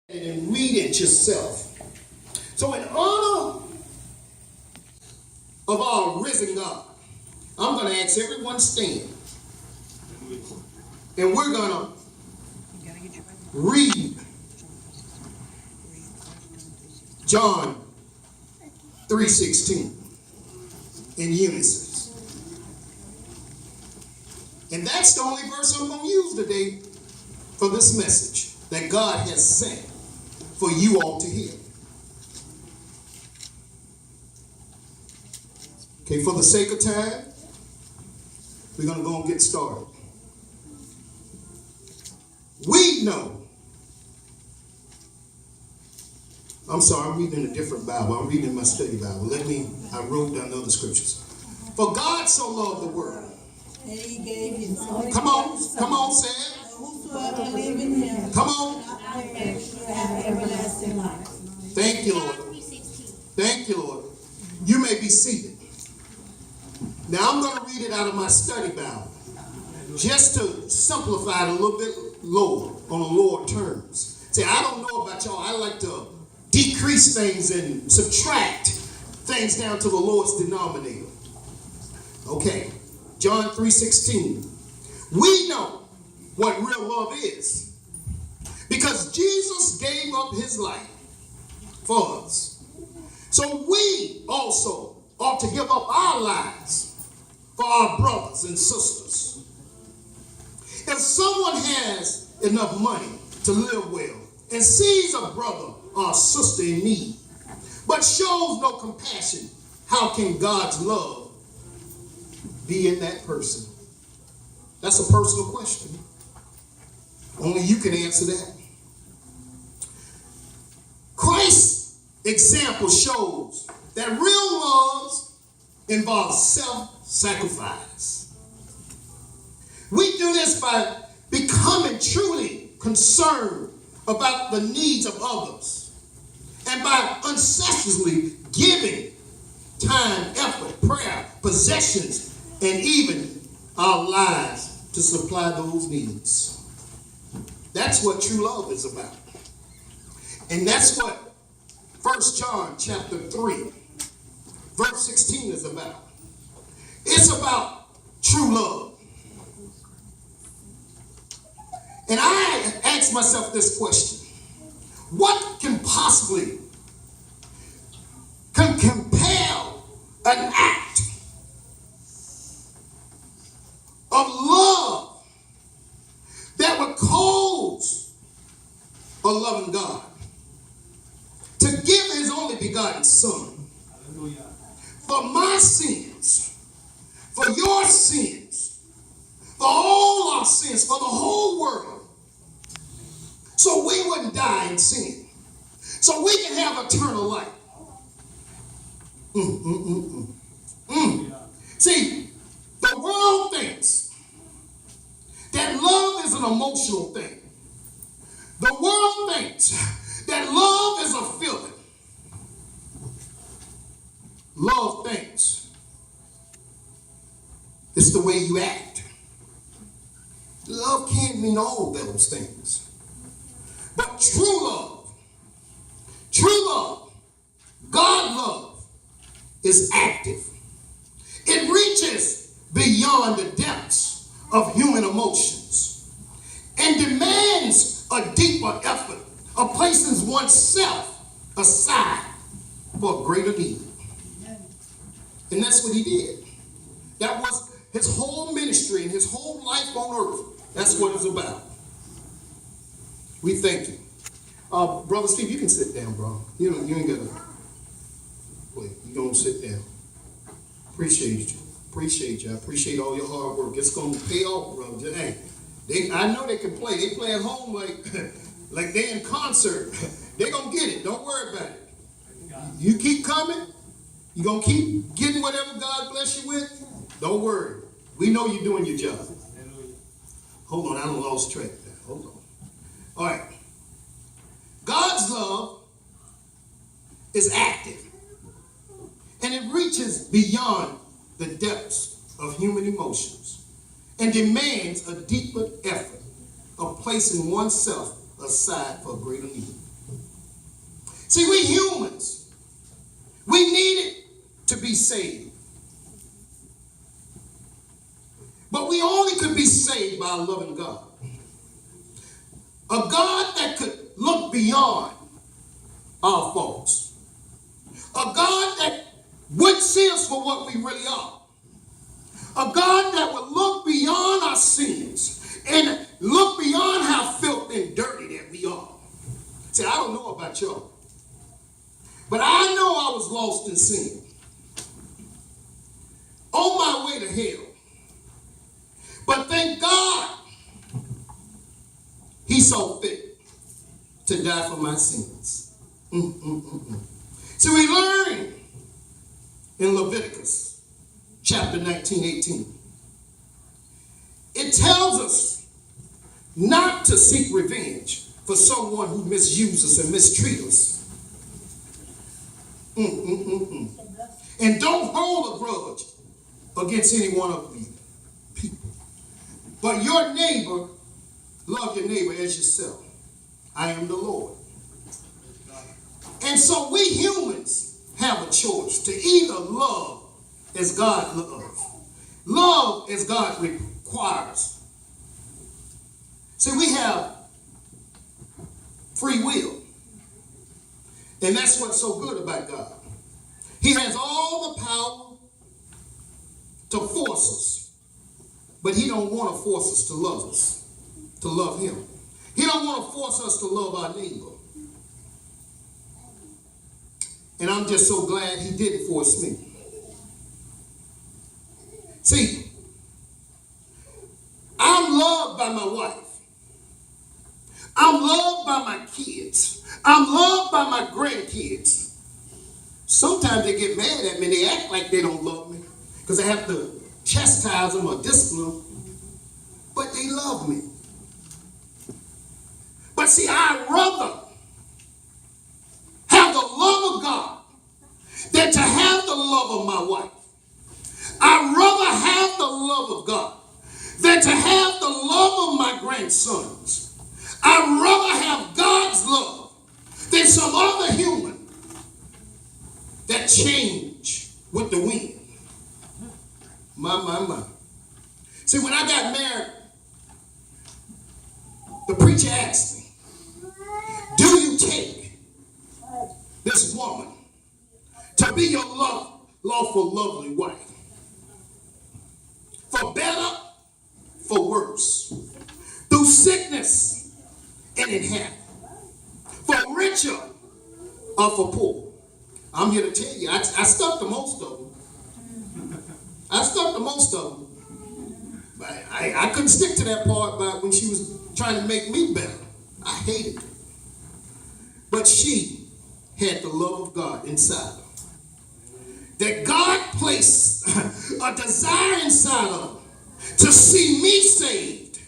and read it yourself. So in honor of our risen God, I'm going to ask everyone stand. And we're going to read John 3:16 in unison. And that's the only verse I'm going to use today for this message that God has sent for you all to hear. Okay, for the sake of time, we're going to go and get started. We know. I'm sorry, I'm reading in a different Bible. I'm reading in my study Bible. I wrote down other scriptures. For God so loved the world. And he gave his only Come on, say it. Whosoever believe in him, Come on. not perish, but have everlasting life. Thank you, Lord. Thank you, Lord. You may be seated. Now I'm going to read it out of my study Bible, just to simplify it a little bit lower, on the lower terms. See, I don't know about y'all. I like to decrease things and subtract things down to the lowest denominator. Okay, John 3:16. We know what real love is because Jesus gave up his life for us. So we also ought to give up our lives for our brothers and sisters. If someone has enough money to live well and sees a brother or a sister in need, but shows no compassion, how can God's love be in that person? That's a personal question. Only you can answer that. Christ's example shows that real love involves self-sacrifice. We do this by becoming truly concerned about the needs of others and by unselfishly giving time, effort, prayer, possessions, and even our lives to supply those needs. That's what true love is about. And that's what 1 John chapter 3, verse 16 is about. It's about true love. And I ask myself this question. What can possibly compel an act of love that would cause a loving God to give his only begotten Son for my sins, for your sins, for all our sins, for the whole world, so we wouldn't die in sin, so we can have eternal life. See, the world thinks that love is an emotional thing. The world thinks that love is a feeling. Love thinks it's the way you act. Love can't mean all those things. But true love, God love, is active. It reaches beyond the depths of human emotions and demands a deeper effort of placing oneself aside for a greater need. And that's what he did. That was his whole ministry and his whole life on earth. That's what it's about. We thank you. Brother Steve, you can sit down, bro. You ain't got to wait. You don't sit down. Appreciate you. I appreciate all your hard work. It's going to pay off, brother. Hey, I know they can play. They play at home like they in concert. They're going to get it. Don't worry about it. You keep coming. You're going to keep getting whatever God bless you with. Don't worry. We know you're doing your job. Hold on. I done lost track there. Hold on. All right. God's love is active. And it reaches beyond the depths of human emotions and demands a deeper effort of placing oneself aside for a greater need. See, we humans, we needed to be saved. But we only could be saved by a loving God. A God that could look beyond our faults. A God that would see us for what we really are. A God that would look beyond our sins and look beyond how filthy and dirty that we are. See, I don't know about y'all, but I know I was lost in sin, on my way to hell. But thank God, he saw fit to die for my sins. So we learn in Leviticus chapter 19:18. It tells us not to seek revenge for someone who misuses and mistreats us. And don't hold a grudge against any one of you people. But your neighbor, love your neighbor as yourself. I am the Lord. And so we humans have a choice to either love as God loves, love as God requires. See, we have free will. And that's what's so good about God. He has all the power to force us, but he don't want to force us, to love him. He don't want to force us to love our neighbor. And I'm just so glad he didn't force me. See, I'm loved by my wife. I'm loved by my kids. I'm loved by my grandkids. Sometimes they get mad at me and they act like they don't love me because I have to chastise them or discipline them. But they love me. But see, I'd rather have the love of God than to have the love of my wife. I'd rather have the love of God than to have the love of my grandsons. I'd rather have God's love than some other human that change with the wind. My. See, when I got married, the preacher asked me, do you take this woman to be your lawful, lovely wife? For better, for worse, through sickness and in health, for richer or for poor. I'm here to tell you, I stuck to most of them. But I couldn't stick to that part about when she was trying to make me better. I hated it. But she had the love of God inside her. That God placed a desire inside of her to see me saved,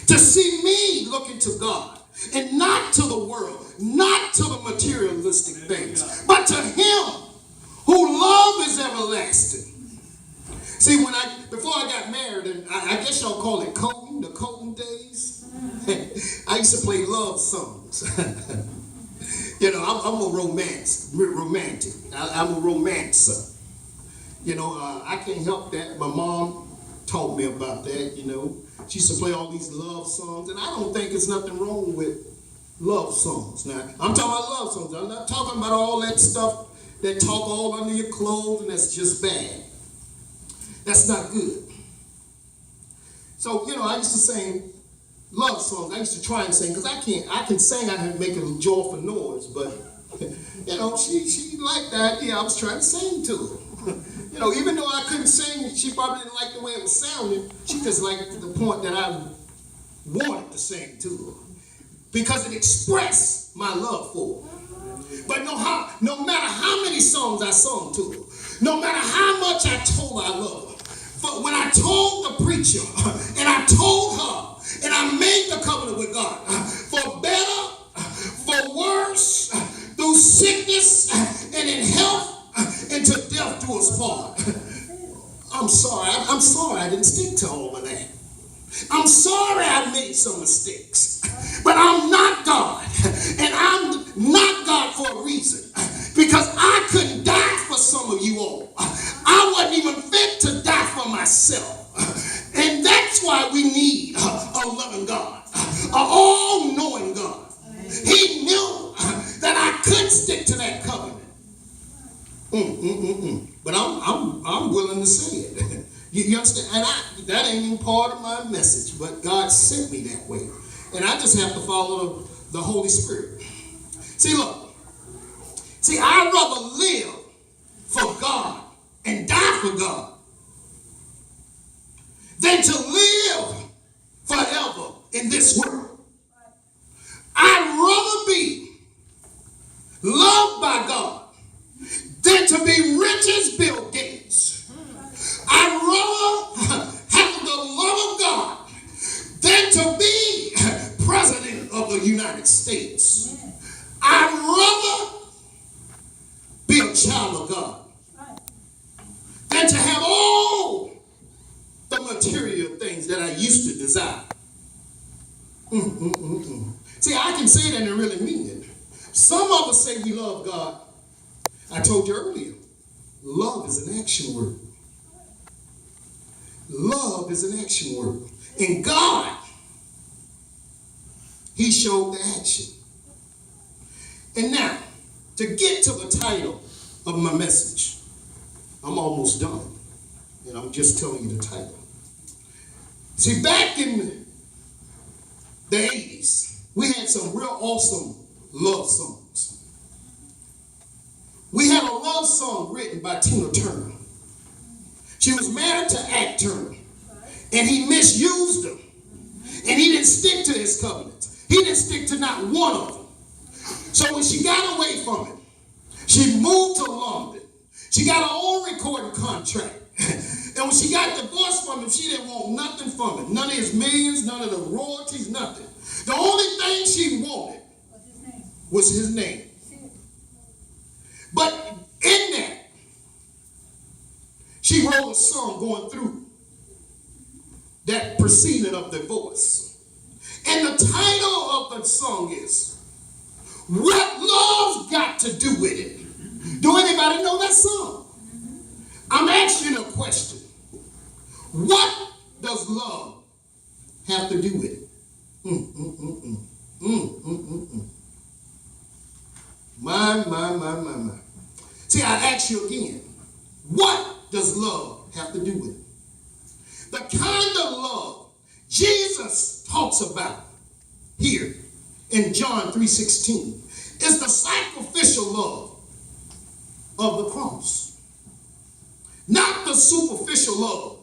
to see me looking to God, and not to the world, not to the materialistic things, but to him who love is everlasting. See, before I got married, and I guess y'all call it courting, the courting days, I used to play love songs. You know, I'm a romantic. I'm a romancer. You know, I can't help that. My mom taught me about that, you know. She used to play all these love songs, and I don't think there's nothing wrong with love songs. Now, I'm talking about love songs. I'm not talking about all that stuff that talk all under your clothes, and that's just bad. That's not good. So, you know, I used to sing love songs. I used to try and sing, because I can sing, I can make a joyful noise, but, you know, she liked the idea I was trying to sing to her. You know, even though I couldn't sing, she probably didn't like the way it was sounding. She just liked the point that I wanted to sing to her, because it expressed my love for her. But no matter how many songs I sung to her, no matter how much I told her I love her, but when I told the preacher, and I told her, and I made the covenant with God, for better, for worse, through sickness and in health, and to death do us part. I'm sorry I didn't stick to all of that. I'm sorry I made some mistakes. But I'm not God. And I'm not God God for a reason. Because I couldn't die for some of you all. I wasn't even fit to die for myself. And that's why we need a loving God, an all-knowing God. He knew that I could stick to that covenant. But I'm willing to say it. You understand? And that ain't even part of my message, but God sent me that way. And I just have to follow the Holy Spirit. See, look. See, I'd rather live for God and die for God than to live forever in this world. I'd rather be loved by God than to be rich as Bill Gates. I'd rather have the love of God than to be president of the United States. I'd rather be a child of God than to have all the material things that I used to desire. See, I can say that and really mean it. Some of us say we love God. I told you earlier, love is an action word. Love is an action word. And God, he showed the action. And now, to get to the title of my message, I'm almost done. And I'm just telling you the title. See, back in the 80s, we had some real awesome love songs. We had a love song written by Tina Turner. She was married to Ike Turner, and he misused her. And he didn't stick to his covenants. He didn't stick to not one of them. So when she got away from him, she moved to London. She got her own recording contract. And when she got divorced from him, she didn't want nothing from him. None of his millions, none of the royalties, nothing. The only thing she wanted was his name. But in that, she wrote a song going through that proceeding of divorce. And the title of the song is, What Love's Got to Do With It? Do anybody know that song? I'm asking you a question. What does love have to do with it? My. See, I ask you again. What does love have to do with it? The kind of love Jesus talks about here in John 3:16 is the sacrificial love of the cross, not the superficial love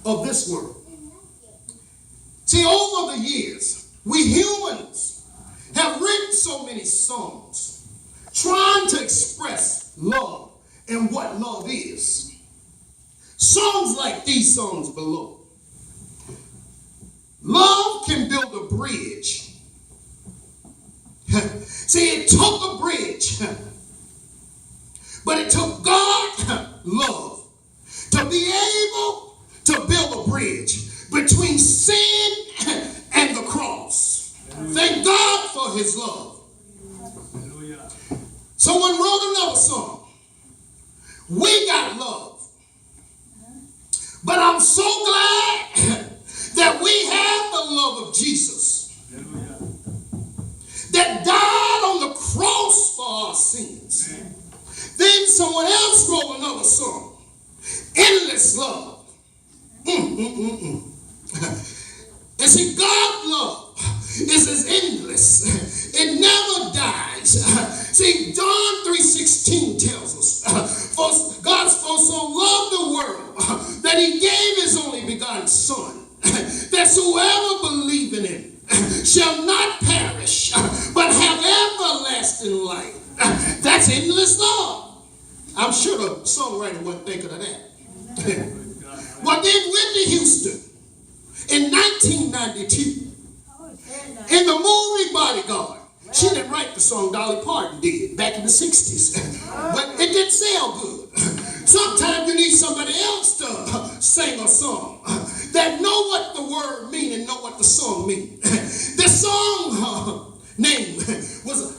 of this world. See, over the years, we humans have written so many songs trying to express love and what love is. Songs like these songs below. Love can build a bridge. See, it took a bridge, but it took God love to be able to build a bridge between sin and the cross. Thank God for his love. Someone wrote another song. We got love. But I'm so glad that we have the love of Jesus that died on the cross for our sins. Then someone else wrote another song. Endless love. And see, God's love is as endless. It never dies. See, John 3:16 tells us, for God so loved the world that he gave his only begotten Son, that whoever believes in him shall not perish, but have everlasting life. That's endless love. I'm sure the songwriter wasn't thinking of that. Well, then Whitney Houston, in 1992, in the movie Bodyguard, she didn't write the song, Dolly Parton did, back in the 60s. But it didn't sell good. Sometimes you need somebody else to sing a song that know what the word means and know what the song means. The song name was